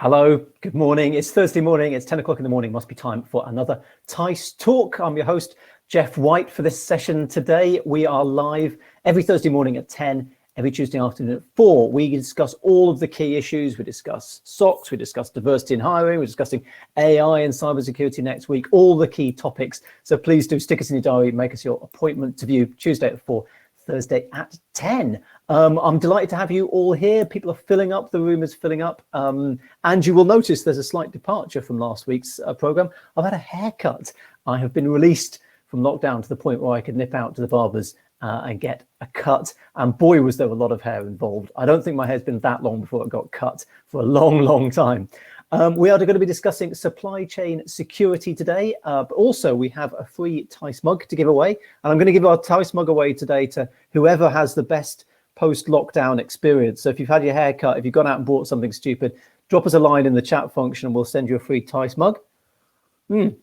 Hello, good morning. It's Thursday morning. It's 10 o'clock in the morning. Must be time for another teissTalk. I'm your host, Jeff White, for this session today. We are live every Thursday morning at 10, every Tuesday afternoon at 4. We discuss all of the key issues. We discuss SOX, we discuss diversity in hiring, we're discussing AI and cybersecurity next week, all the key topics. So please do stick us in your diary, make us your appointment to view Tuesday at 4. Thursday at 10. I'm delighted to have you all here. People are filling up, the room is filling up. And you will notice there's a slight departure from last week's program. I've had a haircut. I have been released from lockdown to the point where I could nip out to the barbers and get a cut. And boy, was there a lot of hair involved. I don't think my hair's been that long before it got cut for a long, long time. We are going to be discussing supply chain security today, but also we have a free Teiss mug to give away. And I'm going to give our Teiss mug away today to whoever has the best post-lockdown experience. So if you've had your hair cut, if you've gone out and bought something stupid, drop us a line in the chat function and we'll send you a free Teiss mug. And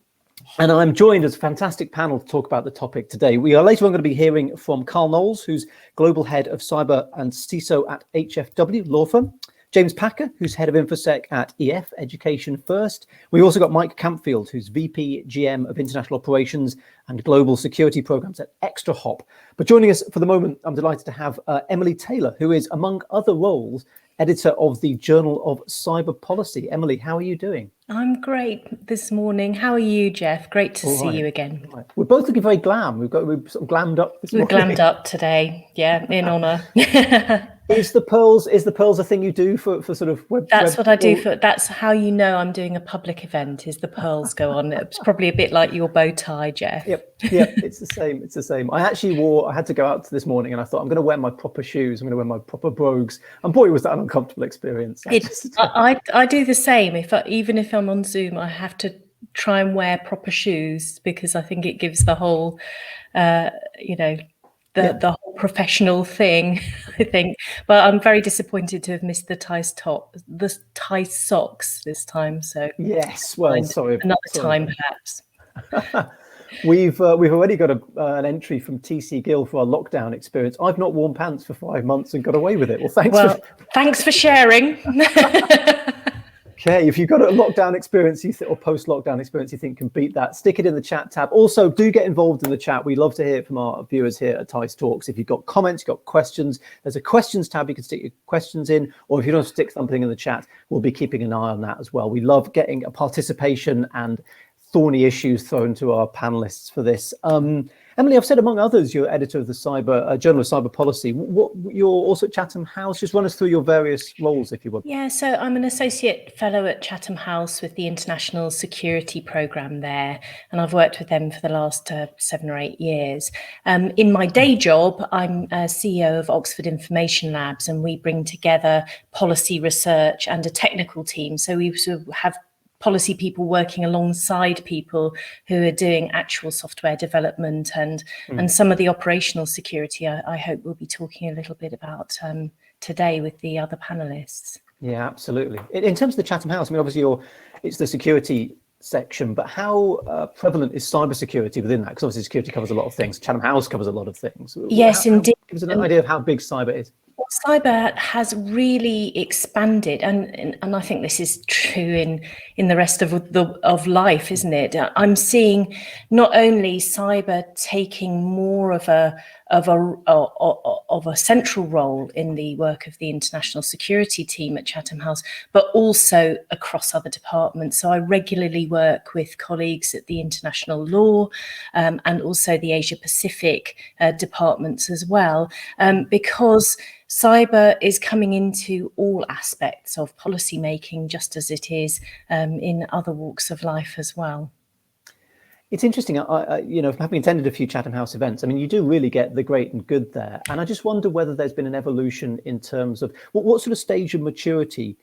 I'm joined as a fantastic panel to talk about the topic today. We are later on going to be hearing from Carl Knowles, who's Global Head of Cyber and CISO at HFW Law Firm. James Packer, who's Head of InfoSec at EF, Education First. We've also got Mike Campfield, who's VP GM of International Operations and Global Security Programs at ExtraHop. But joining us for the moment, I'm delighted to have Emily Taylor, who is, among other roles, editor of the Journal of Cyber Policy. Emily, how are you doing? I'm great this morning. How are you, Jeff? Great to see you again. Right. We're both looking very glam. We're sort of glammed up this morning. We're glammed up today. Yeah, in honour. Is the pearls a thing you do for sort of web? That's what I do for. That's how you know I'm doing a public event. Is the pearls go on? It's probably a bit like your bow tie, Jeff. Yep. It's the same. It's the same. I had to go out this morning, and I thought I'm going to wear my proper shoes. I'm going to wear my proper brogues. And boy, was that an uncomfortable experience. I do the same. Even if I'm on Zoom, I have to try and wear proper shoes because I think it gives the whole, the whole professional thing, I think. But I'm very disappointed to have missed the Teiss socks this time. So yes, well, sorry, another time perhaps. We've already got an entry from TC Gill for our lockdown experience. I've not worn pants for 5 months and got away with it. Well, thanks for sharing. Okay, if you've got a lockdown experience or post-lockdown experience you think can beat that, stick it in the chat tab. Also, do get involved in the chat. We love to hear from our viewers here at teissTalks. If you've got comments, you've got questions, there's a questions tab you can stick your questions in, or if you don't stick something in the chat, we'll be keeping an eye on that as well. We love getting a participation and thorny issues thrown to our panelists for this. Emily, I've said among others, you're editor of the Journal of Cyber Policy. You're also at Chatham House. Just run us through your various roles, if you would. Yeah, so I'm an associate fellow at Chatham House with the International Security Programme there, and I've worked with them for the last 7 or 8 years. In my day job, I'm CEO of Oxford Information Labs, and we bring together policy research and a technical team. So we sort of have policy people working alongside people who are doing actual software development and some of the operational security I hope we'll be talking a little bit about today with the other panelists. Yeah, absolutely. In terms of the Chatham House, I mean, obviously it's the security section, but how prevalent is cybersecurity within that? Because obviously security covers a lot of things. Chatham House covers a lot of things. Yes, indeed. Give us an idea of how big cyber is. Cyber has really expanded, and I think this is true in the rest of life, isn't it? I'm seeing not only cyber taking more of a central role in the work of the international security team at Chatham House, but also across other departments. So I regularly work with colleagues at the international law and also the Asia Pacific departments as well, because cyber is coming into all aspects of policy making, just as it is in other walks of life as well. It's interesting, having attended a few Chatham House events, I mean, you do really get the great and good there. And I just wonder whether there's been an evolution in terms of what sort of stage of maturity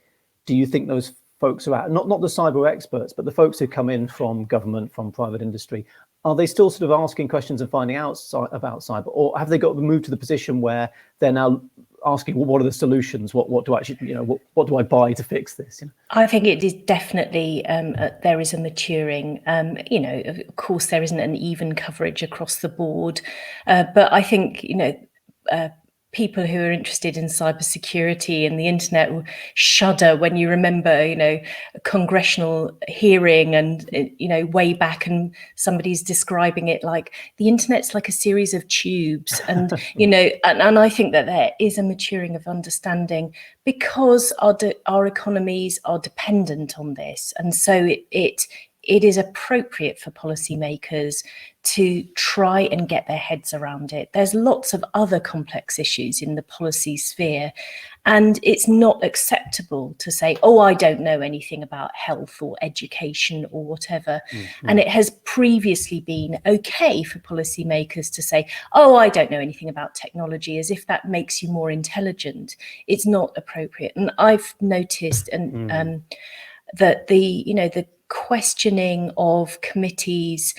do you think those folks are at? Not the cyber experts, but the folks who come in from government, from private industry. Are they still sort of asking questions and finding out about cyber, or have they got moved to the position where they're now asking, well, what are the solutions? What do I actually, what do I buy to fix this? I think it is definitely there is a maturing. Of course, there isn't an even coverage across the board, but I think people who are interested in cybersecurity and the internet will shudder when you remember, you know, a congressional hearing and, you know, way back, and somebody's describing it like the internet's like a series of tubes. And, you know, and I think that there is a maturing of understanding because our economies are dependent on this. And so it is appropriate for policymakers to try and get their heads around it. There's lots of other complex issues in the policy sphere, and it's not acceptable to say, oh, I don't know anything about health or education or whatever. Mm-hmm. And it has previously been okay for policymakers to say, oh, I don't know anything about technology, as if that makes you more intelligent. It's not appropriate. And I've noticed that the questioning of committees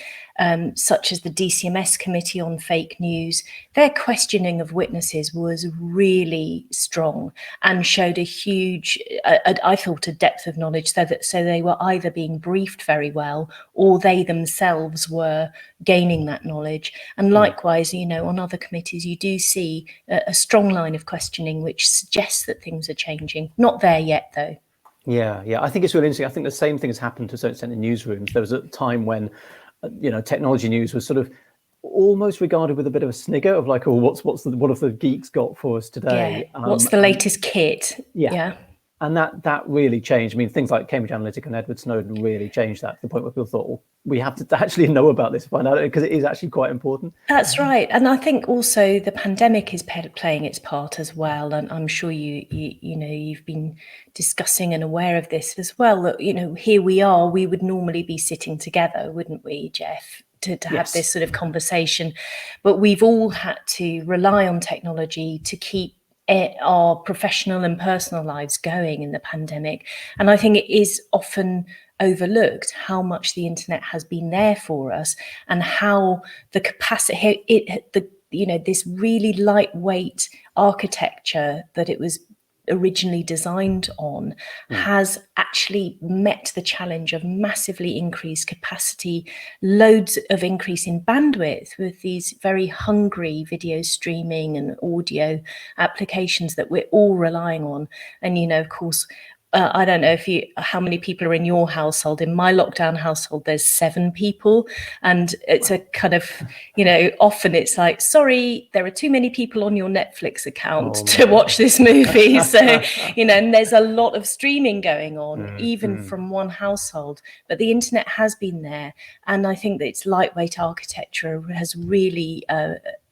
such as the DCMS Committee on Fake News, their questioning of witnesses was really strong and showed a huge, I thought, a depth of knowledge, so they were either being briefed very well or they themselves were gaining that knowledge. And likewise, you know, on other committees, you do see a strong line of questioning which suggests that things are changing. Not there yet, though. Yeah, I think it's really interesting. I think the same thing has happened to a certain extent in newsrooms. There was a time when, you know, technology news was sort of almost regarded with a bit of a snigger of like, oh, what have the geeks got for us today? Yeah. What's the latest kit? Yeah. And that really changed. I mean, things like Cambridge Analytica and Edward Snowden really changed that to the point where people thought, well, we have to actually know about this, find out, because it is actually quite important. That's right. And I think also the pandemic is playing its part as well. And I'm sure you've been discussing and aware of this as well, that, you know, here we are, we would normally be sitting together, wouldn't we, Jeff? To have this sort of conversation. But we've all had to rely on technology to keep our professional and personal lives going in the pandemic. And I think it is often overlooked how much the internet has been there for us, and how the capacity, this really lightweight architecture that it was originally designed on has actually met the challenge of massively increased capacity, loads of increase in bandwidth with these very hungry video streaming and audio applications that we're all relying on. And, you know, of course, I don't know how many people are in your household. In my lockdown household, there's 7 people, and it's a kind of, you know, often it's like, sorry, there are too many people on your Netflix account to watch this movie. So, you know, and there's a lot of streaming going on, even from one household. But the internet has been there, and I think that its lightweight architecture has really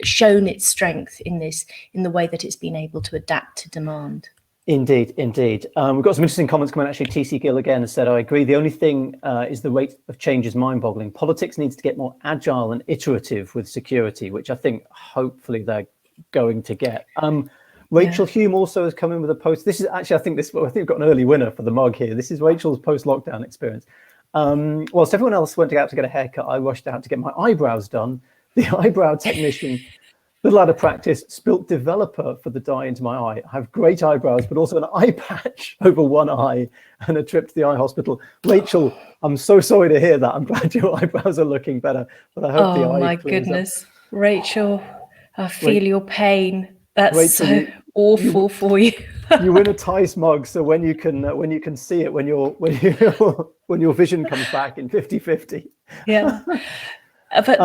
shown its strength in the way that it's been able to adapt to demand. Indeed. We've got some interesting comments coming. Actually, TC Gill again has said, I agree. The only thing is the rate of change is mind-boggling. Politics needs to get more agile and iterative with security, which I think hopefully they're going to get. Rachel Hume also has come in with a post. This is actually, I think we've got an early winner for the mug here. This is Rachel's post-lockdown experience. Whilst everyone else went out to get a haircut, I rushed out to get my eyebrows done. The eyebrow technician, little out of practice, spilt developer for the dye into my eye. I have great eyebrows, but also an eye patch over one eye and a trip to the eye hospital. Rachel, I'm so sorry to hear that. I'm glad your eyebrows are looking better, but I hope the eye. Oh my goodness, Rachel, I feel your pain. That's Rachel, so awful for you. You win a Theis mug, so when you can see it, when your vision comes back in 50-50. Yeah, but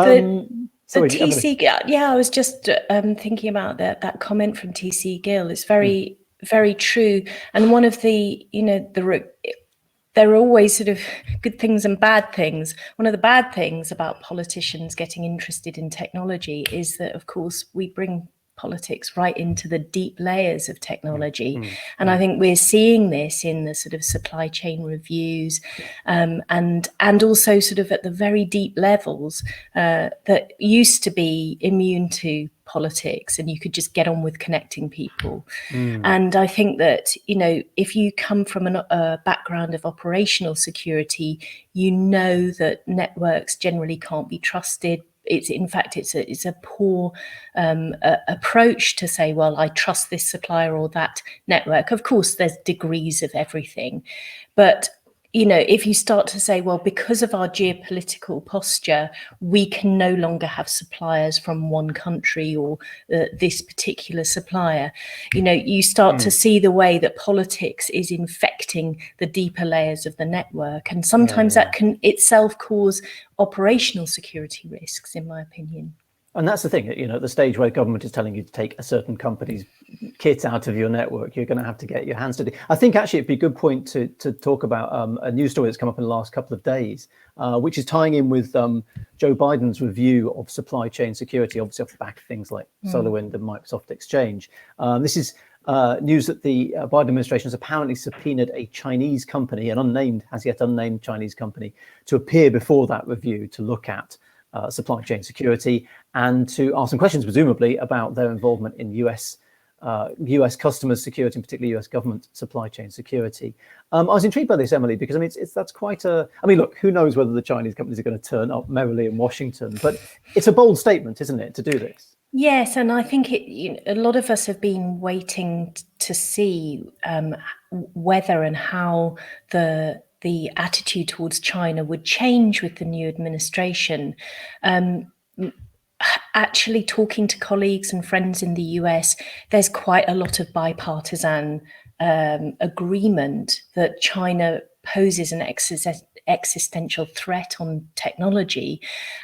So TC, I was just thinking about that comment from TC Gill. It's very, very true. And one of the, you know, there are always sort of good things and bad things. One of the bad things about politicians getting interested in technology is that, of course, we bring politics right into the deep layers of technology. And I think we're seeing this in the sort of supply chain reviews and also sort of at the very deep levels that used to be immune to politics and you could just get on with connecting people. And I think that, you know, if you come from a background of operational security, you know that networks generally can't be trusted. It's a poor approach to say, well, I trust this supplier or that network. Of course, there's degrees of everything, but if you start to say, well, because of our geopolitical posture, we can no longer have suppliers from one country or this particular supplier, you start to see the way that politics is infecting the deeper layers of the network. And sometimes that can itself cause operational security risks, in my opinion. And that's the thing, at the stage where government is telling you to take a certain company's kit out of your network, you're going to have to get your hands dirty. I think actually it'd be a good point to talk about a news story that's come up in the last couple of days, which is tying in with Joe Biden's review of supply chain security, obviously off the back of things like SolarWinds and Microsoft Exchange. This is news that the Biden administration has apparently subpoenaed a Chinese company, an as yet unnamed Chinese company, to appear before that review to look at supply chain security and to ask some questions, presumably, about their involvement in US customers' security, and particularly US government supply chain security. I was intrigued by this, Emily, because that's quite a. Look, who knows whether the Chinese companies are going to turn up merrily in Washington, but it's a bold statement, isn't it, to do this? Yes, and I think a lot of us have been waiting to see whether and how the attitude towards China would change with the new administration. Actually, talking to colleagues and friends in the US, there's quite a lot of bipartisan agreement that China poses an existential threat on technology.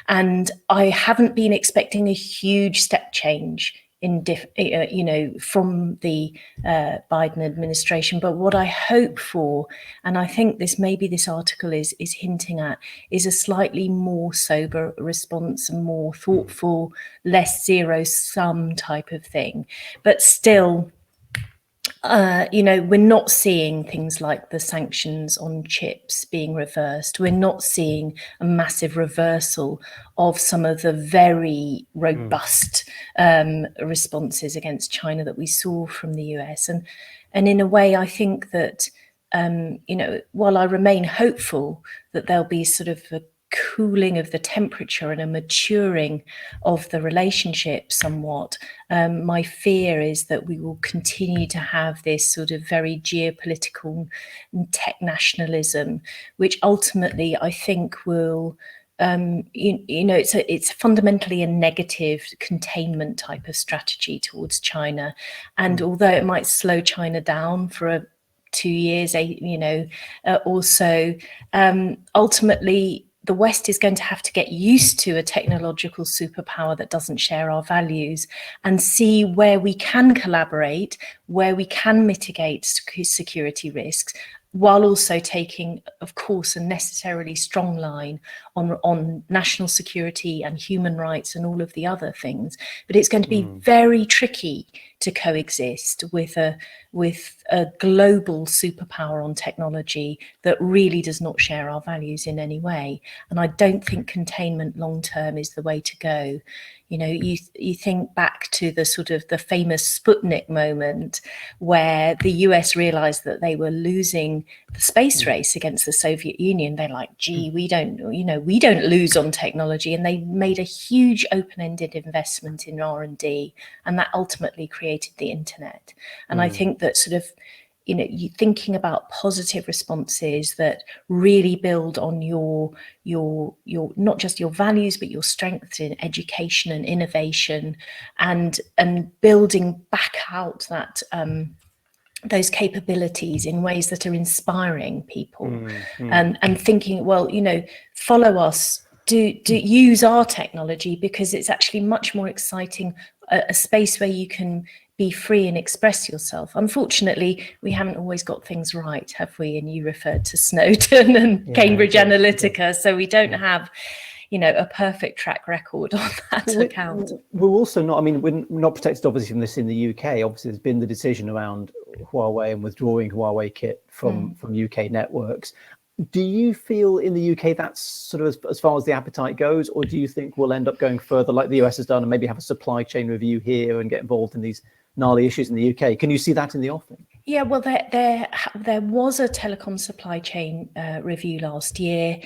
And I haven't been expecting a huge step change from the Biden administration. But what I hope for, and I think this article is hinting at, is a slightly more sober response, and more thoughtful, less zero-sum type of thing. But still, we're not seeing things like the sanctions on chips being reversed. We're not seeing a massive reversal of some of the very robust responses against China that we saw from the US. And in a way, I think that, while I remain hopeful that there'll be sort of a cooling of the temperature and a maturing of the relationship somewhat, my fear is that we will continue to have this sort of very geopolitical and tech nationalism, which ultimately I think will it's fundamentally a negative containment type of strategy towards China. And although it might slow China down for 2 years, or so, ultimately the West is going to have to get used to a technological superpower that doesn't share our values, and see where we can collaborate, where we can mitigate security risks, while also taking, of course, a necessarily strong line on national security and human rights and all of the other things. But it's going to be very tricky to coexist with a global superpower on technology that really does not share our values in any way. And I don't think containment long term is the way to go. You think back to the sort of the famous Sputnik moment, where the US realized that they were losing the space race against the Soviet Union. They're like, gee, we don't lose on technology. And they made a huge open-ended investment in R&D, and that ultimately created the internet. And I think that sort of, you thinking about positive responses that really build on your not just your values, but your strengths in education and innovation, and building back out that those capabilities in ways that are inspiring people, and thinking, well, follow us, do use our technology, because it's actually much more exciting, a space where you can be free and express yourself. Unfortunately, we haven't always got things right, have we? And you referred to Snowden and Cambridge Analytica, so we don't have a perfect track record on that account. We're also not, we're not protected obviously from this in the UK. Obviously, there's been the decision around Huawei and withdrawing Huawei kit from UK networks. Do you feel in the UK that's sort of as far as the appetite goes, or do you think we'll end up going further like the US has done and maybe have a supply chain review here and get involved in these gnarly issues in the UK? Can you see that in the offing? Yeah, well, there was a telecom supply chain review last year.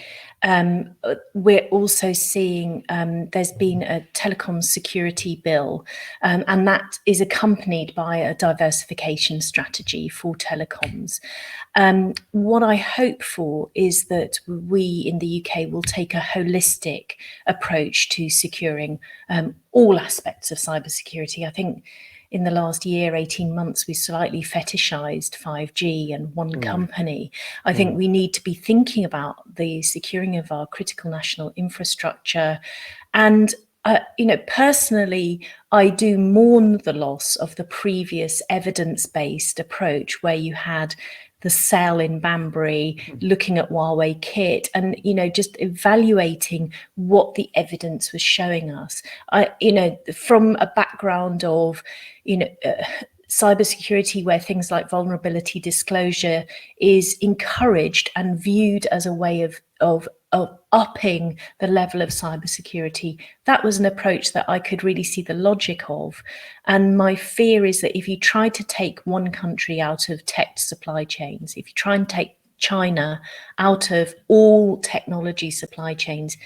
We're also seeing there's been a telecom security bill, and that is accompanied by a diversification strategy for telecoms. What I hope for is that we in the UK will take a holistic approach to securing all aspects of cybersecurity. I think in the last year, 18 months, we slightly fetishized 5G and one company. I think we need to be thinking about the securing of our critical national infrastructure. And, personally, I do mourn the loss of the previous evidence-based approach where you had the cell in Banbury, looking at Huawei kit and, just evaluating what the evidence was showing us. From a background of, cybersecurity where things like vulnerability disclosure is encouraged and viewed as a way of upping the level of cybersecurity, that was an approach that I could really see the logic of. And my fear is that if you try to take one country out of tech supply chains, if you try and take China out of all technology supply chains,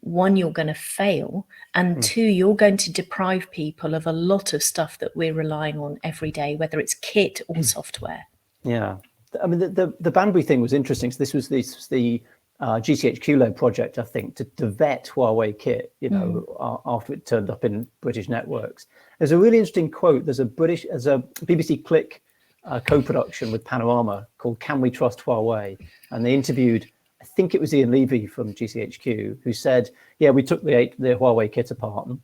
one, you're going to fail, and two, you're going to deprive people of a lot of stuff that we're relying on every day, whether it's kit or software. Yeah, I mean, the Banbury thing was interesting. So this was the GCHQ-led project, I think, to vet Huawei kit, after it turned up in British networks. There's a really interesting quote. There's a BBC Click co-production with Panorama called "Can We Trust Huawei?" And they interviewed, I think it was Ian Levy from GCHQ, who said, yeah, we took the Huawei kit apart, and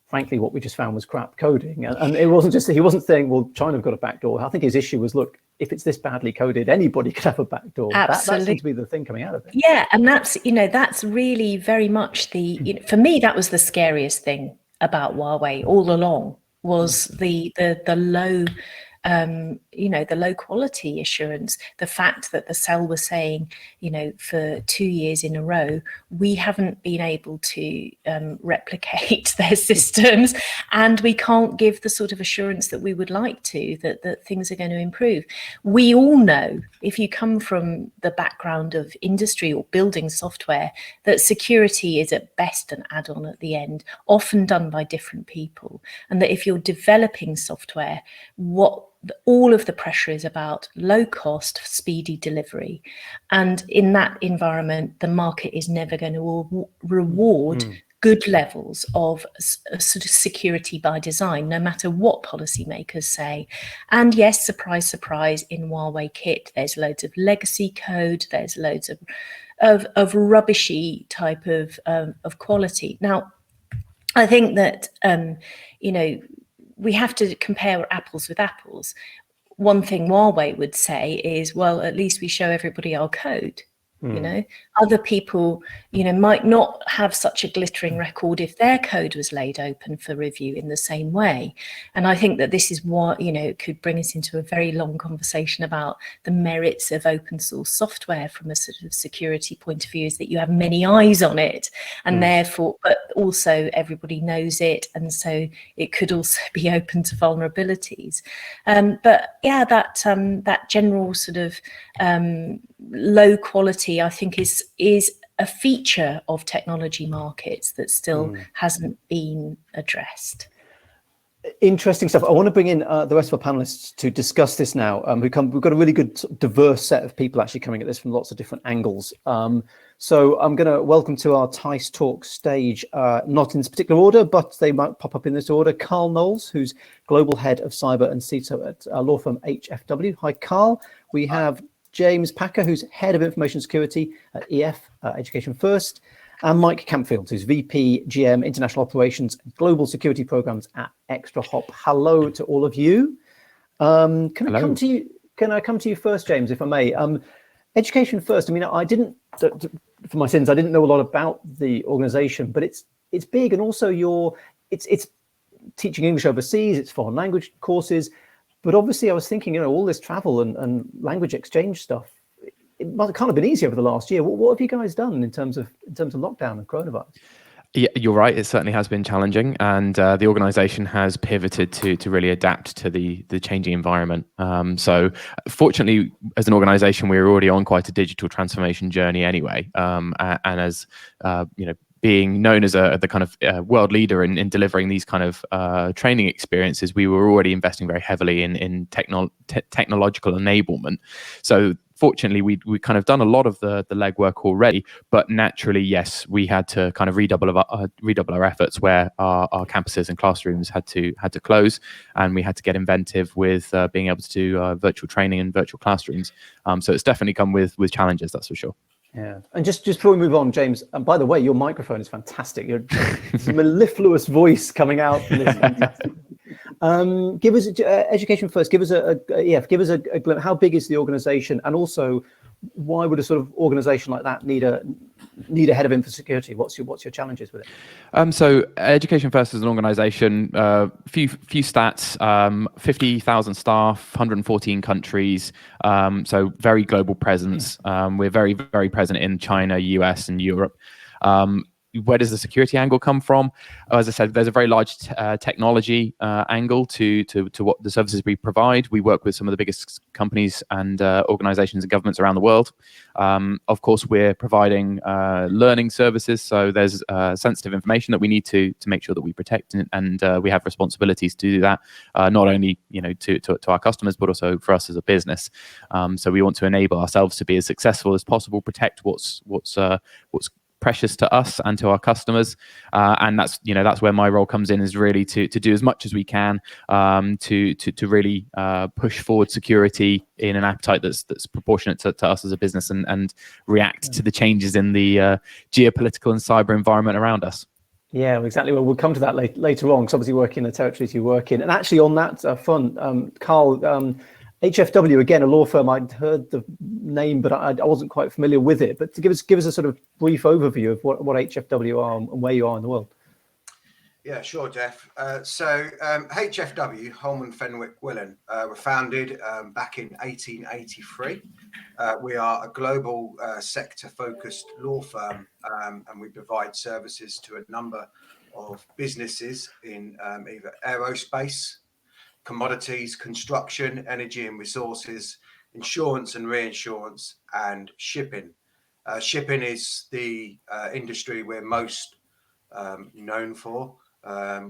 frankly, what we just found was crap coding. And it wasn't just, he wasn't saying, well, China's got a backdoor. I think his issue was, look, if it's this badly coded, anybody could have a backdoor. Absolutely. That seems to be the thing coming out of it. Yeah, and that's really very much for me, that was the scariest thing about Huawei all along, was the low the low quality assurance, the fact that the cell was saying, for 2 years in a row, we haven't been able to replicate their systems, and we can't give the sort of assurance that we would like to, that things are going to improve. We all know, if you come from the background of industry or building software, that security is at best an add-on at the end, often done by different people, and that if you're developing software, all of the pressure is about low cost, speedy delivery. And in that environment, the market is never going to reward good levels of sort of security by design, no matter what policymakers say. And yes, surprise, surprise, in Huawei kit, there's loads of legacy code, there's loads of rubbishy type of quality. Now, I think that, we have to compare apples with apples. One thing Huawei would say is, well, at least we show everybody our code. Other people, might not have such a glittering record if their code was laid open for review in the same way. And I think that this is what, could bring us into a very long conversation about the merits of open source software from a sort of security point of view, is that you have many eyes on it, and therefore, but also everybody knows it. And so it could also be open to vulnerabilities. But yeah, that general sort of low quality, I think, is a feature of technology markets that still hasn't been addressed. Interesting stuff. I want to bring in the rest of our panelists to discuss this now. We've got a really good diverse set of people actually coming at this from lots of different angles. So I'm going to welcome to our teissTalk stage, not in this particular order, but they might pop up in this order, Carl Knowles, who's Global Head of Cyber and CISO at law firm HFW. Hi, Carl. We have James Packer, who's Head of Information Security at EF, Education First, and Mike Campfield, who's VP GM International Operations and Global Security Programs at Extra Hop. Hello to all of you. Can I come to you first, James, if I may? Education First. I mean, I didn't, for my sins, I didn't know a lot about the organization, but it's big, and also it's teaching English overseas, it's foreign language courses. But obviously, I was thinking, all this travel and language exchange stuff, it can't have been easy over the last year. What have you guys done in terms of lockdown and coronavirus? Yeah, you're right. It certainly has been challenging, and the organisation has pivoted to really adapt to the changing environment. So, fortunately, as an organisation, we were already on quite a digital transformation journey anyway, and as being known as the kind of world leader in delivering these kind of training experiences, we were already investing very heavily in technological enablement. So fortunately, we kind of done a lot of the legwork already, but naturally, yes, we had to kind of redouble our efforts where our campuses and classrooms had to close, and we had to get inventive with being able to do virtual training and virtual classrooms. So it's definitely come with challenges, that's for sure. Yeah, and just before we move on, James, and by the way, your microphone is fantastic. There's a mellifluous voice coming out from this. Fantastic. Give us education first. Give us a glimpse. How big is the organisation, and also why would a sort of organisation like that need a head of info security? What's your challenges with it? So Education First is an organisation, few stats, 50,000 staff, 114 countries, so very global presence. We're very, very present in China, US and Europe. Where does the security angle come from? As I said, there's a very large technology angle to what the services we provide. We work with some of the biggest companies and organizations and governments around the world. Of course, we're providing learning services, so there's sensitive information that we need to make sure that we protect, and we have responsibilities to do that, not only to our customers, but also for us as a business. So we want to enable ourselves to be as successful as possible, protect what's precious to us and to our customers, and that's where my role comes in, is really to do as much as we can to really push forward security in an appetite that's proportionate to us as a business, and react to the changes in the geopolitical and cyber environment around us. Yeah, exactly. Well, we'll come to that later on, because obviously working in the territories you work in. And actually on that front, Carl, HFW, again, a law firm, I'd heard the name, but I wasn't quite familiar with it. But to give us a sort of brief overview of what HFW are and where you are in the world. Yeah, sure, Jeff. So HFW, Holman Fenwick Willen, were founded back in 1883. We are a global sector-focused law firm, and we provide services to a number of businesses in either aerospace, commodities, construction, energy and resources, insurance and reinsurance, and shipping. Shipping is the industry we're most known for.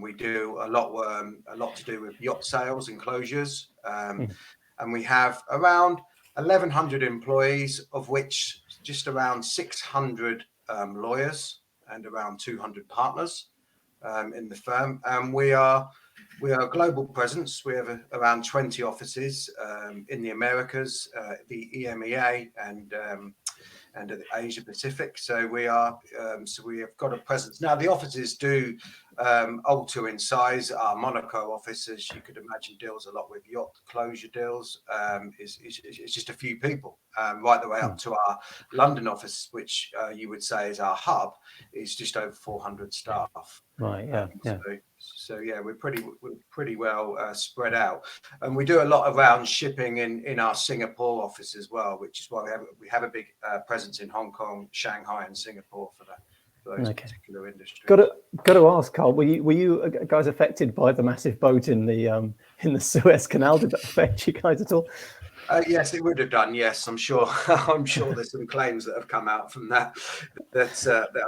We do a lot to do with yacht sales and closures, and we have around 1,100 employees, of which just around 600 lawyers and around 200 partners in the firm. And we are a global presence. We have around 20 offices in the Americas, the EMEA, and the Asia Pacific. So we have got a presence. Now the offices do alter in size. Our Monaco office, as you could imagine, deals a lot with yacht closure deals. It's just a few people, right the way up to our London office, which you would say is our hub, is just over 400 staff. Right. Yeah. So yeah, we're pretty well spread out, and we do a lot around shipping in our Singapore office as well, which is why we have a big presence in Hong Kong, Shanghai, and Singapore for those particular industries. Got to ask, Carl, were you guys affected by the massive boat in the Suez Canal? Did that affect you guys at all? Yes, it would have done. Yes, I'm sure. I'm sure there's some claims that have come out from that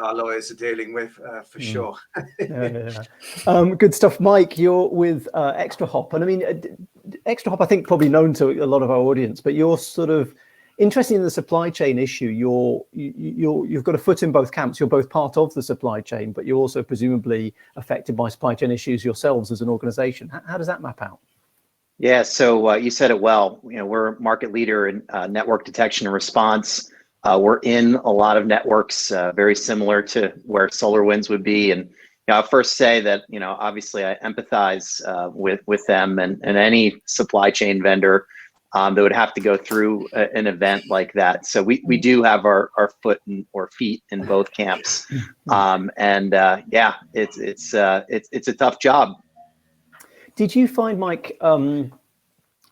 our lawyers are dealing with for sure. Yeah. Good stuff, Mike. You're with Extra Hop, and I mean, Extra Hop, I think, probably known to a lot of our audience, but you're sort of interested in the supply chain issue. You've got a foot in both camps. You're both part of the supply chain, but you're also presumably affected by supply chain issues yourselves as an organization. How does that map out? Yeah, so you said it well. We're a market leader in network detection and response. We're in a lot of networks, very similar to where SolarWinds would be. And I'll first say that obviously I empathize with them and any supply chain vendor that would have to go through an event like that. So we do have our foot or feet in both camps, and it's a tough job. Did you find, Mike,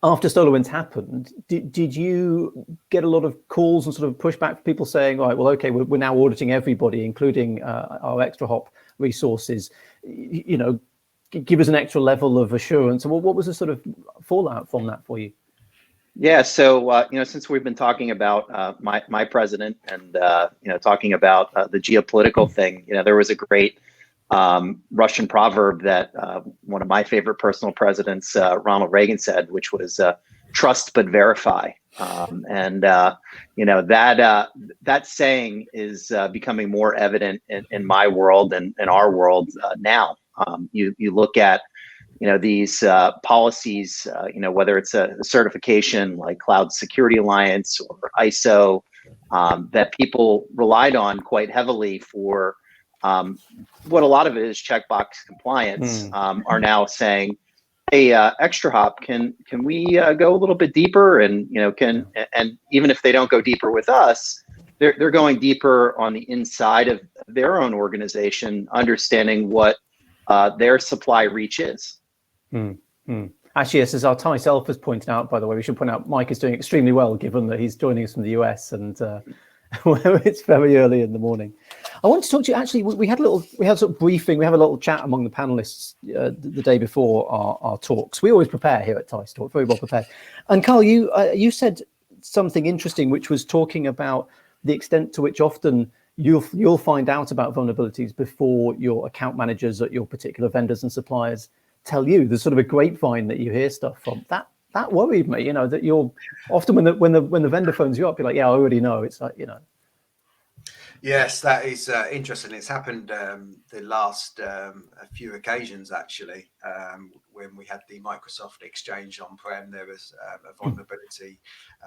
after SolarWinds happened, did you get a lot of calls and sort of pushback from people saying, all right, well, okay, we're now auditing everybody, including our extra hop resources, give us an extra level of assurance? And what was the sort of fallout from that for you? Yeah, so since we've been talking about my president and talking about the geopolitical thing, there was a great Russian proverb that one of my favorite personal presidents, Ronald Reagan, said, which was "trust but verify." That saying is becoming more evident in my world and in our world now. You look at these policies, whether it's a certification like Cloud Security Alliance or ISO, that people relied on quite heavily for what a lot of it is checkbox compliance, are now saying, hey, Extra Hop, can we go a little bit deeper? And and even if they don't go deeper with us, they're going deeper on the inside of their own organization, understanding what their supply reach is. Actually, yes, as our teissTalk has pointed out, by the way, we should point out Mike is doing extremely well, given that he's joining us from the US and it's very early in the morning. I want to talk to you. Actually, we had sort of briefing. We have a little chat among the panelists the day before our talks. We always prepare here at teissTalk, very well prepared. And Carl, you said something interesting, which was talking about the extent to which often you'll find out about vulnerabilities before your account managers at your particular vendors and suppliers tell you. There's sort of a grapevine that you hear stuff from. That worried me, that you're often when the vendor phones you up, you're like, yeah, I already know. It's like, Yes, that is interesting. It's happened the last few occasions, actually. When we had the Microsoft Exchange on-prem, there was a vulnerability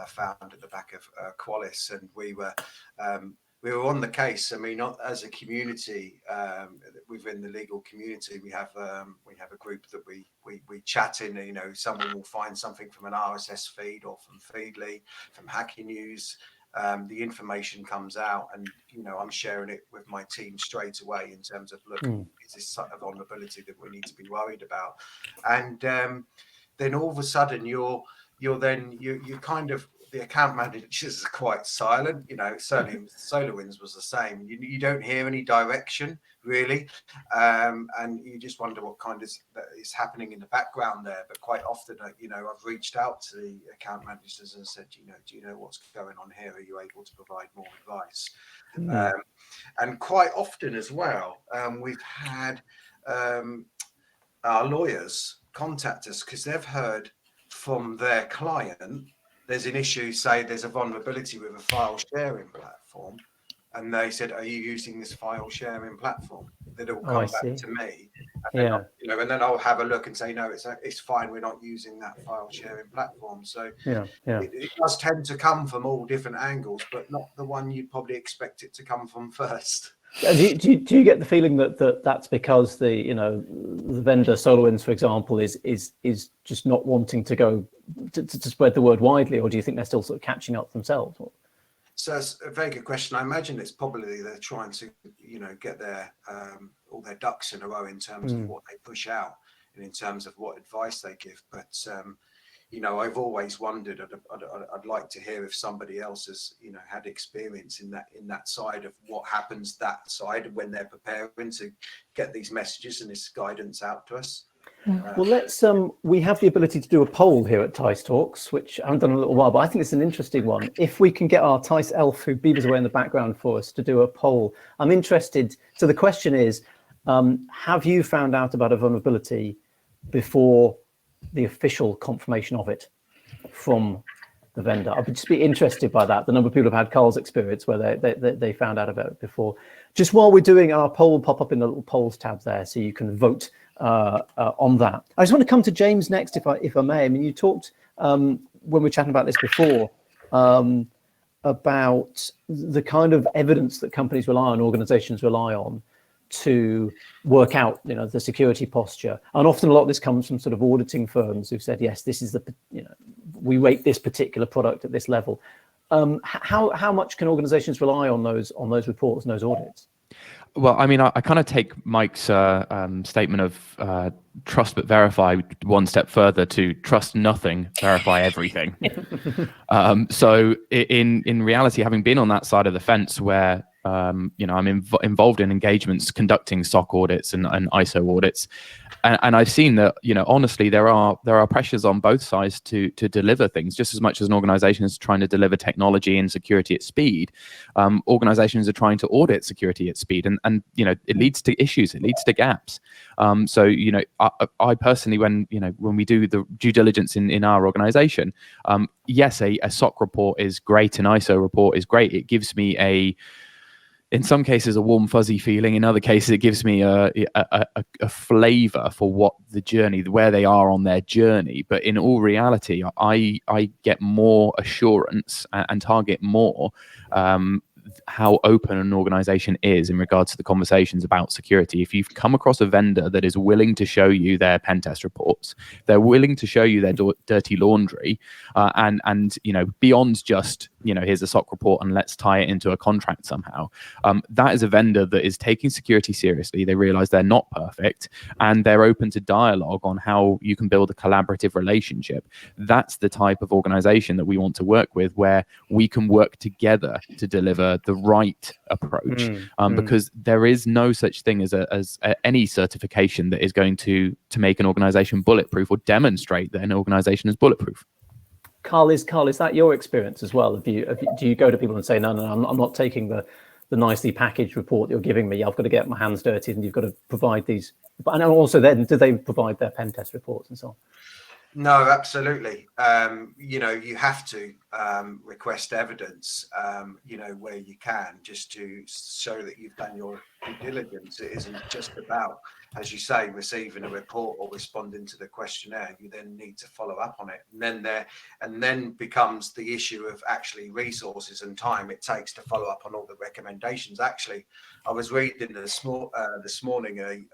found at the back of Qualys, and we were on the case. I mean, not as a community, within the legal community, we have a group that we chat in. Someone will find something from an RSS feed or from Feedly, from Hacking News. The information comes out, and I'm sharing it with my team straight away in terms of, look, is this a vulnerability that we need to be worried about? And then all of a sudden you kind of, the account managers are quite silent. Certainly SolarWinds was the same. You don't hear any direction really, and you just wonder what kind is happening in the background there. But quite often, I've reached out to the account managers and said, do you know what's going on here? Are you able to provide more advice? And quite often as well, we've had our lawyers contact us because they've heard from their client there's an issue, say there's a vulnerability with a file sharing platform, and they said, are you using this file sharing platform? They'd all come back to me, and then I'll have a look and say, no, it's fine, we're not using that file sharing platform. So it does tend to come from all different angles, but not the one you'd probably expect it to come from first. Do you get the feeling that's because the vendor SolarWinds, for example, is just not wanting to go to spread the word widely, or do you think they're still sort of catching up themselves? So it's a very good question. I imagine it's probably they're trying to get their all their ducks in a row in terms of what they push out and in terms of what advice they give. But I've always wondered. I'd like to hear if somebody else has had experience in that side of what happens that side when they're preparing to get these messages and this guidance out to us. Well, let's we have the ability to do a poll here at teissTalks, which I haven't done in a little while, but I think it's an interesting one. If we can get our Theiss elf, who beavers away in the background for us, to do a poll, I'm interested. So the question is, have you found out about a vulnerability before the official confirmation of it from the vendor? I would just be interested by that. The number of people have had Carl's experience where they found out about it before. Just while we're doing our poll, pop up in the little polls tab there, so you can vote on that. I just want to come to James next, if I may. I mean, you talked when we were chatting about this before about the kind of evidence that companies rely on, organizations rely on, to work out, the security posture. And often a lot of this comes from sort of auditing firms who've said, yes, this is we rate this particular product at this level. How much can organizations rely on those reports and those audits? Well, I mean, I kind of take Mike's statement of trust but verify one step further to trust nothing, verify everything. So in reality, having been on that side of the fence where I'm involved in engagements conducting SOC audits and ISO audits, and I've seen that honestly there are pressures on both sides to deliver things just as much as an organization is trying to deliver technology and security at speed. Organizations are trying to audit security at speed, and it leads to issues, it leads to gaps. So I personally, when we do the due diligence in our organization, yes, a SOC report is great, an ISO report is great. It gives me in some cases a warm fuzzy feeling. In other cases, it gives me a flavor for what the journey, where they are on their journey. But in all reality, I get more assurance and target more how open an organization is in regards to the conversations about security. If you've come across a vendor that is willing to show you their pen test reports, they're willing to show you their dirty laundry, and beyond just here's a SOC report and let's tie it into a contract somehow. That is a vendor that is taking security seriously. They realize they're not perfect, and they're open to dialogue on how you can build a collaborative relationship. That's the type of organization that we want to work with, where we can work together to deliver the right approach, because there is no such thing as any certification that is going to make an organization bulletproof or demonstrate that an organization is bulletproof. Carl, is that your experience as well? Do you go to people and say, no, I'm not taking the nicely packaged report you're giving me. I've got to get my hands dirty, and you've got to provide these. And also, then do they provide their pen test reports and so on? No, absolutely. You have to request evidence, where you can, just to show that you've done your due diligence. It isn't just about, as you say, receiving a report or responding to the questionnaire. You then need to follow up on it, and then becomes the issue of actually resources and time it takes to follow up on all the recommendations. Actually, I was reading this morning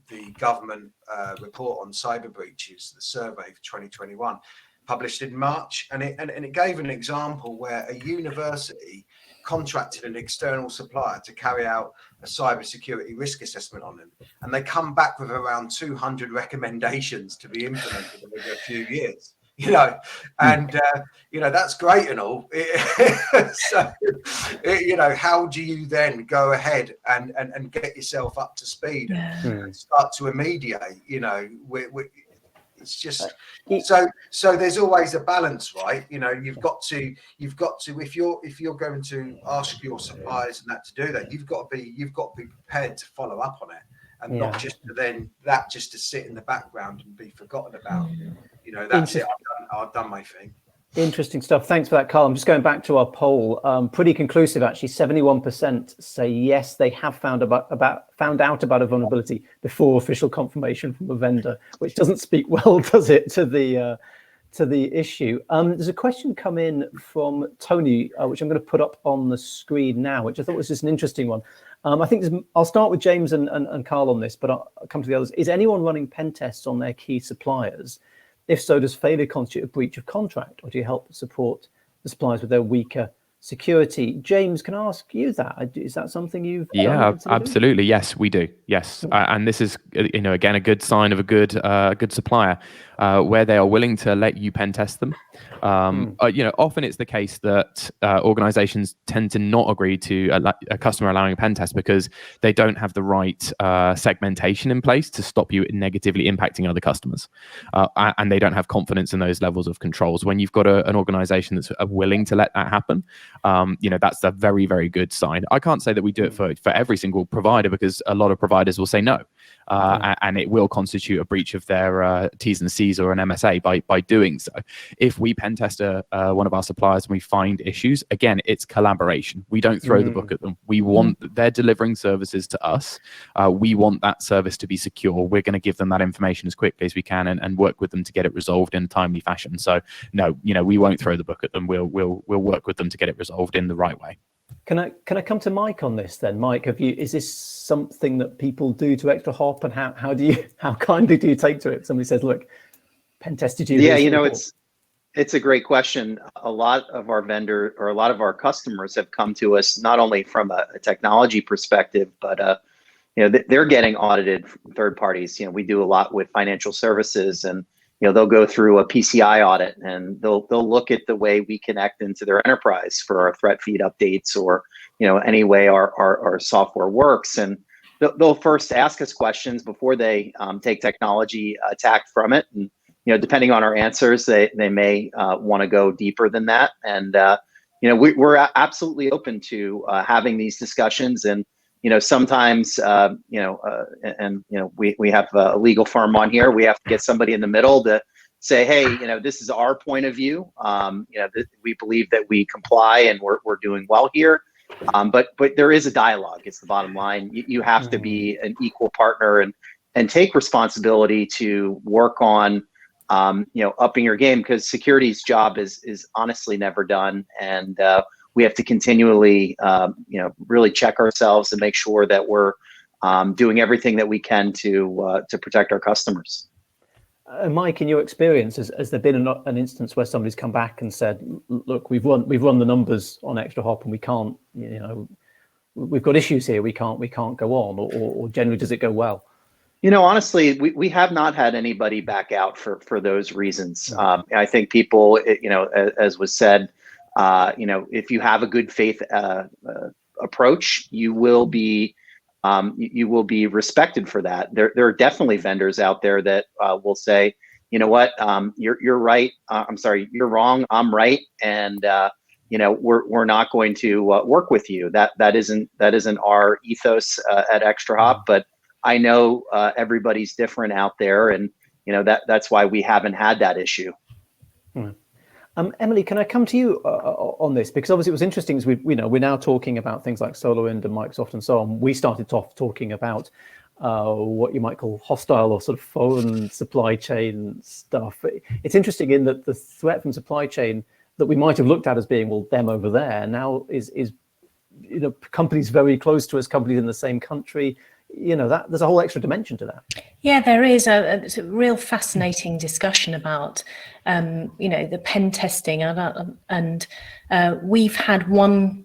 the government report on cyber breaches, the survey for 2021, published in March, and it gave an example where a university contracted an external supplier to carry out a cybersecurity risk assessment on them, and they come back with around 200 recommendations to be implemented over a few years. That's great and all. So, how do you then go ahead and get yourself up to speed and start to remediate? It's just so there's always a balance, right? You've got to if you're going to ask your suppliers and that to do that, you've got to be prepared to follow up on it, and not just to sit in the background and be forgotten about. That's it. I've done my thing. Interesting stuff. Thanks for that, Carl. I'm just going back to our poll. Pretty conclusive, actually. 71% say yes, they have found out about a vulnerability before official confirmation from a vendor, which doesn't speak well, does it, to the issue. There's a question come in from Tony, which I'm going to put up on the screen now, which I thought was just an interesting one. I think I'll start with James and Carl on this, but I'll come to the others. Is anyone running pen tests on their key suppliers? If so, does failure constitute a breach of contract, or do you help support the suppliers with their weaker security? James, can I ask you that? Is that something you've done? Absolutely. Yes, we do. Yes, and this is again a good sign of a good supplier, where they are willing to let you pen test them. Often it's the case that organizations tend to not agree to a customer allowing a pen test because they don't have the right segmentation in place to stop you negatively impacting other customers, and they don't have confidence in those levels of controls. When you've got an organization that's willing to let that happen, that's a very, very good sign. I can't say that we do it for every single provider, because a lot of providers will say no, and it will constitute a breach of their T's and C's or an MSA by doing so. If we pen test one of our suppliers and we find issues, again, it's collaboration. We don't throw the book at them. We want, they're delivering services to us. We want that service to be secure. We're going to give them that information as quickly as we can and work with them to get it resolved in a timely fashion. So no, we won't throw the book at them. We'll work with them to get it resolved in the right way. Can I come to Mike on this then? Mike, is this something that people do to extra hop, and how kindly do you take to it? Somebody says, look, pen tested you. Yeah, It's a great question. A lot of our vendor or a lot of our customers have come to us not only from a technology perspective, but they're getting audited from third parties. We do a lot with financial services, and they'll go through a PCI audit, and they'll look at the way we connect into their enterprise for our threat feed updates, or any way our software works, and they'll first ask us questions before they take technology attack from it. And depending on our answers, they may want to go deeper than that. And we're absolutely open to having these discussions. And sometimes we have a legal firm on here. We have to get somebody in the middle to say, hey, this is our point of view. We believe that we comply and we're doing well here. But there is a dialogue. It's the bottom line. You have to be an equal partner and take responsibility to work on upping your game, because security's job is honestly never done. And we have to continually, really check ourselves and make sure that we're doing everything that we can to protect our customers. Mike, in your experience, has there been an instance where somebody's come back and said, "Look, we've run the numbers on Extra Hop, and we can't, we've got issues here. We can't go on," or generally does it go well? Honestly, we have not had anybody back out for those reasons. I think people, as was said, if you have a good faith approach, you will be respected for that. There are definitely vendors out there that will say, you know what, you're right. I'm sorry, you're wrong. I'm right, and we're not going to work with you. That isn't our ethos at Extra Hop, but I know everybody's different out there, and that's why we haven't had that issue. Emily, can I come to you on this? Because obviously it was interesting as we're now talking about things like SolarWinds and Microsoft and so on. We started off talking about what you might call hostile or sort of foreign supply chain stuff. It's interesting in that the threat from supply chain that we might have looked at as being, well, them over there, now is companies very close to us, companies in the same country. That there's a whole extra dimension to that. Yeah, there is it's a real fascinating discussion about the pen testing, and we've had one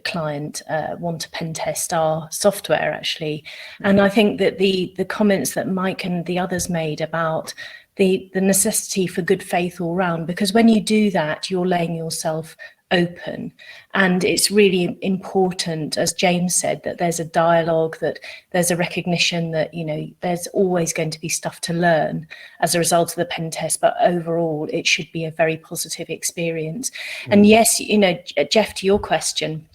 client want to pen test our software actually, and I think that the comments that Mike and the others made about the necessity for good faith all round, because when you do that, you're laying yourself open, and it's really important, as James said, that there's a dialogue, that there's a recognition that there's always going to be stuff to learn as a result of the pen test, but overall it should be a very positive experience. And yes, Jeff, to your question,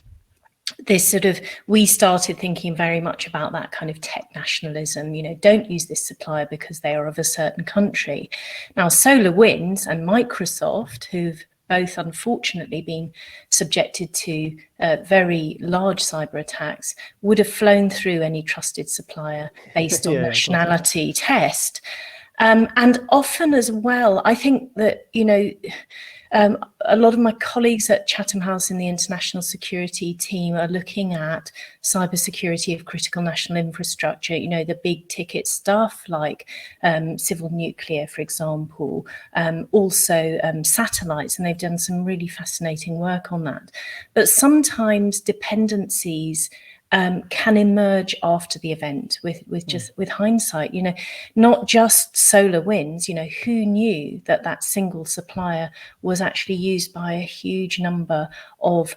we started thinking very much about that kind of tech nationalism, don't use this supplier because they are of a certain country. Now, SolarWinds and Microsoft, who've both unfortunately been subjected to very large cyber attacks, would have flown through any trusted supplier based on nationality test. And often as well, I think that, a lot of my colleagues at Chatham House in the international security team are looking at cybersecurity of critical national infrastructure, the big ticket stuff like civil nuclear, for example, also satellites, and they've done some really fascinating work on that. But sometimes dependencies can emerge after the event with hindsight. Not just SolarWinds. Who knew that single supplier was actually used by a huge number of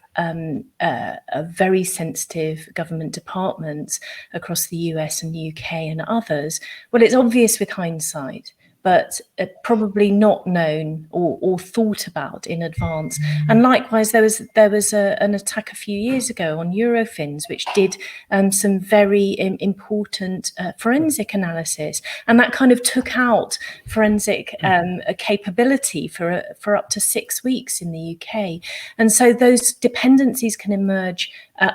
very sensitive government departments across the US and UK and others? Well, it's obvious with hindsight, but probably not known or thought about in advance. And likewise, there was an attack a few years ago on Eurofins, which did some very important forensic analysis, and that kind of took out forensic capability for up to 6 weeks in the UK. And so those dependencies can emerge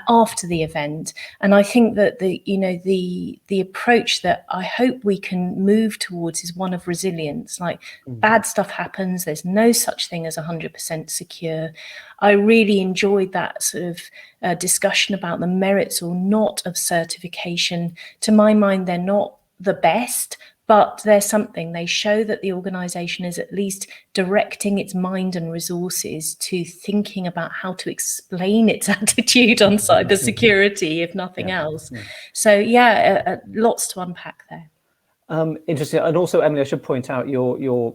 after the event. And I think that the approach that I hope we can move towards is one of resilience. Like, bad stuff happens, there's no such thing as 100% secure. I really enjoyed that sort of discussion about the merits or not of certification. To my mind, they're not the best, but there's something. They show that the organization is at least directing its mind and resources to thinking about how to explain its attitude on cybersecurity, if nothing else. So lots to unpack there. Interesting. And also, Emily, I should point out your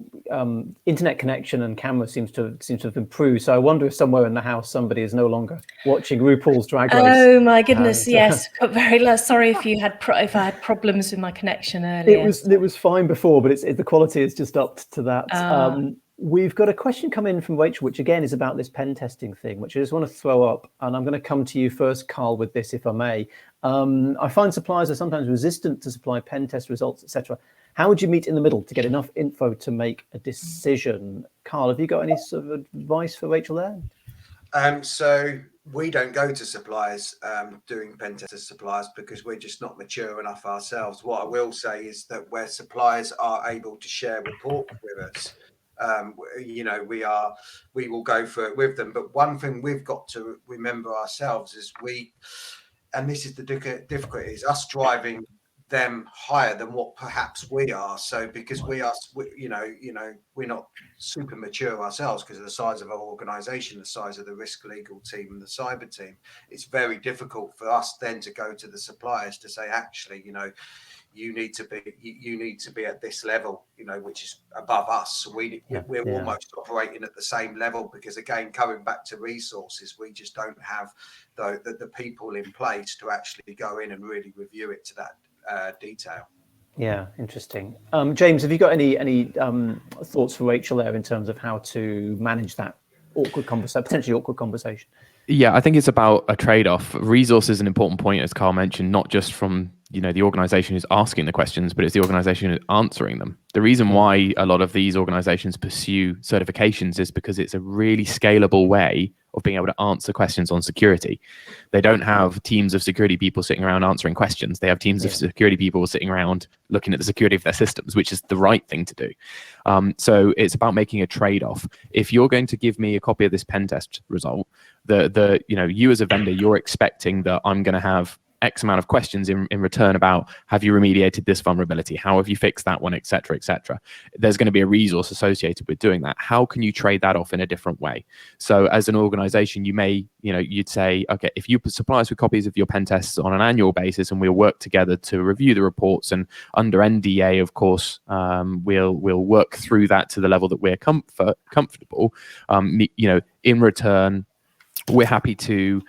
internet connection and camera seems to have improved. So I wonder if somewhere in the house somebody is no longer watching RuPaul's Drag Race. Oh my goodness, yes. Very sorry if you had if I had problems with my connection earlier. It was fine before, but the quality is just upped to that. We've got a question come in from Rachel, which again is about this pen testing thing, which I just want to throw up. And I'm going to come to you first, Carl, with this, if I may. I find suppliers are sometimes resistant to supply pen test results, etc. How would you meet in the middle to get enough info to make a decision? Carl, have you got any sort of advice for Rachel there? So we don't go to suppliers doing pen test as suppliers because we're just not mature enough ourselves. What I will say is that where suppliers are able to share reports with us, we will go for it with them. But one thing we've got to remember ourselves is and this is the difficulty, is us driving them higher than what perhaps we are. So because we're not super mature ourselves because of the size of our organization, the size of the risk legal team and the cyber team, it's very difficult for us then to go to the suppliers to say, actually, you need to be at this level, which is above us. So we're almost operating at the same level because, again, coming back to resources, we just don't have the people in place to actually go in and really review it to that detail. Yeah, interesting. James, have you got any thoughts for Rachel there in terms of how to manage that potentially awkward conversation? Yeah, I think it's about a trade-off. Resource is an important point, as Carl mentioned, not just from the organization who's asking the questions, but it's the organization who's answering them. The reason why a lot of these organizations pursue certifications is because it's a really scalable way of being able to answer questions on security. They don't have teams of security people sitting around answering questions. They have teams of security people sitting around looking at the security of their systems, which is the right thing to do. So it's about making a trade-off. If you're going to give me a copy of this pen test result, you as a vendor, you're expecting that I'm going to have X amount of questions in return about, have you remediated this vulnerability? How have you fixed that one, et cetera, et cetera. There's going to be a resource associated with doing that. How can you trade that off in a different way? So as an organization, you may, you'd say, okay, if you supply us with copies of your pen tests on an annual basis and we'll work together to review the reports, and under NDA, of course, we'll work through that to the level that we're comfortable. In return, we're happy to,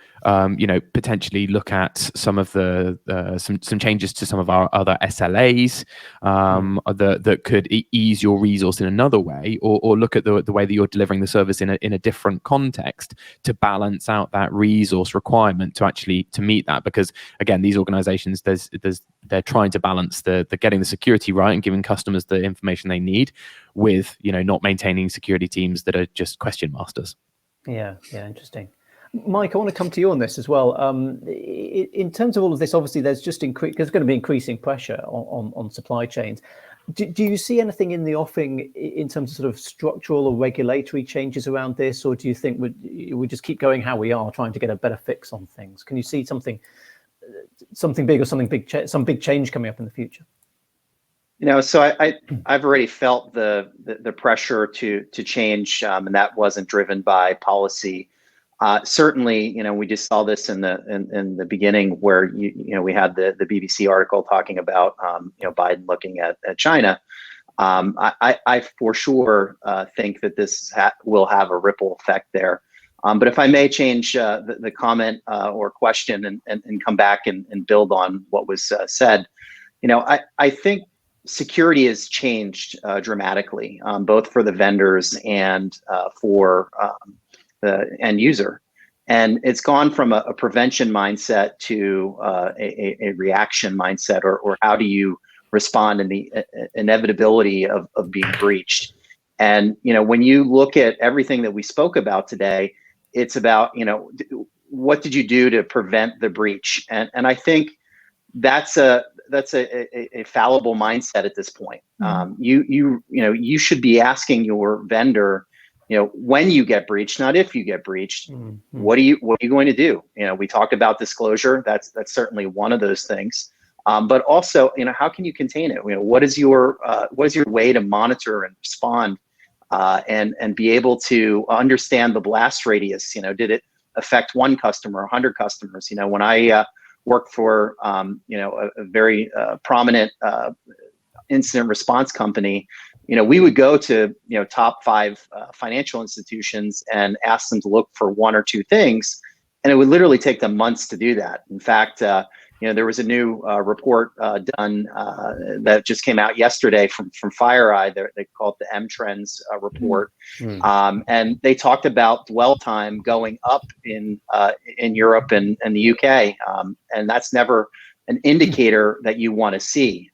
potentially look at some of the some changes to some of our other SLAs that could ease your resource in another way, or look at the way that you're delivering the service in a different context to balance out that resource requirement to meet that. Because again, these organizations, they're trying to balance the getting the security right and giving customers the information they need with not maintaining security teams that are just question masters. Yeah, interesting. Mike, I want to come to you on this as well. In terms of all of this, obviously, there's going to be increasing pressure on supply chains. Do you see anything in the offing in terms of sort of structural or regulatory changes around this, or do you think we just keep going how we are, trying to get a better fix on things? Can you see something big or some big change coming up in the future? So I've already felt the pressure to change, and that wasn't driven by policy. Certainly, we just saw this in the beginning where we had the BBC article talking about Biden looking at China. I for sure think that this will have a ripple effect there. But if I may change the comment or question and come back and build on what was said, I think security has changed dramatically, both for the vendors and for the end user. And it's gone from a prevention mindset to a reaction mindset, or how do you respond in the inevitability of being breached. And, when you look at everything that we spoke about today, it's about, what did you do to prevent the breach? And I think that's a fallible mindset at this point. You should be asking your vendor, when you get breached, not if you get breached, what are you going to do? We talked about disclosure. That's certainly one of those things. but also, how can you contain it? What is your way to monitor and respond, and be able to understand the blast radius? Did it affect one customer, 100 customers? When I worked for a very prominent incident response company, we would go to top 5 financial institutions and ask them to look for 1 or 2 things, and it would literally take them months to do that. In fact, there was a new report done that just came out yesterday from FireEye. They call it the M-Trends report, and they talked about dwell time going up in Europe and the UK, and that's never an indicator that you want to see.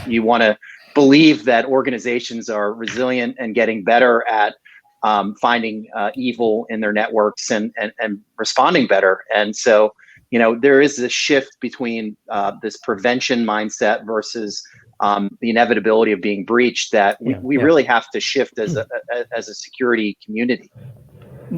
You want to believe that organizations are resilient and getting better at finding evil in their networks and responding better. And so, there is a shift between this prevention mindset versus the inevitability of being breached that we really have to shift as a security community.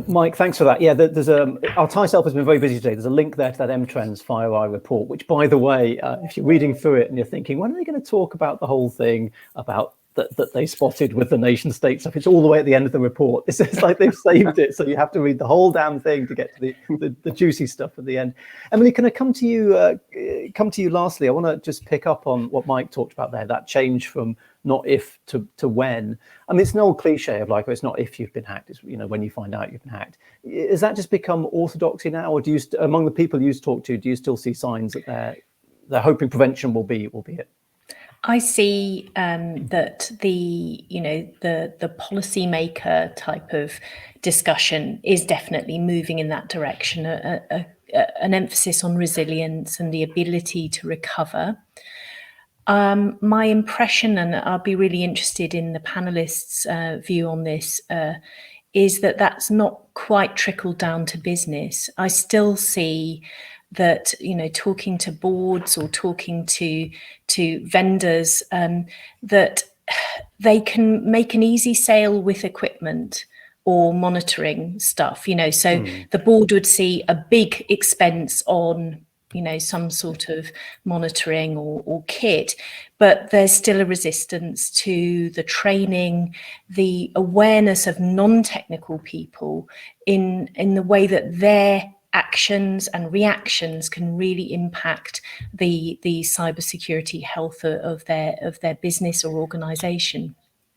Mike, thanks for that. Yeah, there's our teissTalk has been very busy today. There's a link there to that M-Trends FireEye report, which, by the way, if you're reading through it and you're thinking, when are they going to talk about the whole thing about that they spotted with the nation state stuff? It's all the way at the end of the report. It's like they've saved it, so you have to read the whole damn thing to get to the juicy stuff at the end. Emily, can I come to you lastly? I want to just pick up on what Mike talked about there, that change from not if to when. I mean, it's an old cliche of like, it's not if you've been hacked, it's when you find out you've been hacked. Has that just become orthodoxy now, or do you among the people you talk to, do you still see signs that they're hoping prevention will be it? I see that the policymaker type of discussion is definitely moving in that direction, an emphasis on resilience and the ability to recover. My impression, and I'll be really interested in the panelists' view on this, is that that's not quite trickled down to business. I still see that talking to boards or talking to vendors, that they can make an easy sale with equipment or monitoring stuff, so the board would see a big expense on some sort of monitoring or kit, but there's still a resistance to the training, the awareness of non-technical people in the way that their actions and reactions can really impact the cybersecurity health of their business or organization.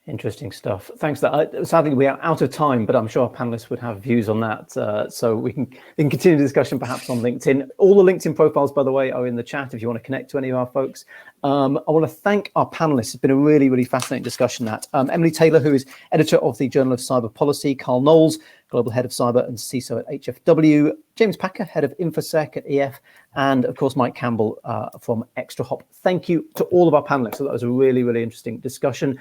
Interesting stuff. Thanks for that. Sadly, we are out of time, but I'm sure our panelists would have views on that. So we can continue the discussion perhaps on LinkedIn. All the LinkedIn profiles, by the way, are in the chat if you want to connect to any of our folks. I want to thank our panelists. It's been a really, really fascinating discussion. That Emily Taylor, who is editor of the Journal of Cyber Policy, Carl Knowles, Global Head of Cyber and CISO at HFW, James Packer, Head of InfoSec at EF, and of course, Mike Campbell from ExtraHop. Thank you to all of our panelists. So that was a really, really interesting discussion.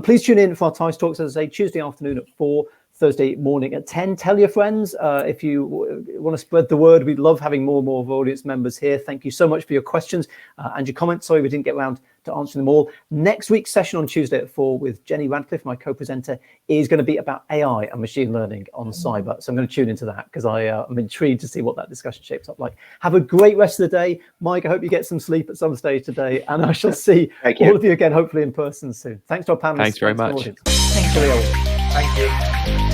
Please tune in for our teissTalks, as I say, Tuesday afternoon at 4, Thursday morning at 10. Tell your friends if you want to spread the word. We love having more and more of audience members here. Thank you so much for your questions and your comments. Sorry we didn't get around to answering them all. Next week's session on Tuesday at 4 with Jenny Radcliffe, my co-presenter, is going to be about AI and machine learning on cyber. So I'm going to tune into that because I'm intrigued to see what that discussion shapes up like. Have a great rest of the day. Mike, I hope you get some sleep at some stage today, and I shall see all of you again, hopefully in person soon. Thanks to our panelists. Thanks very much. Thank you. Thank you.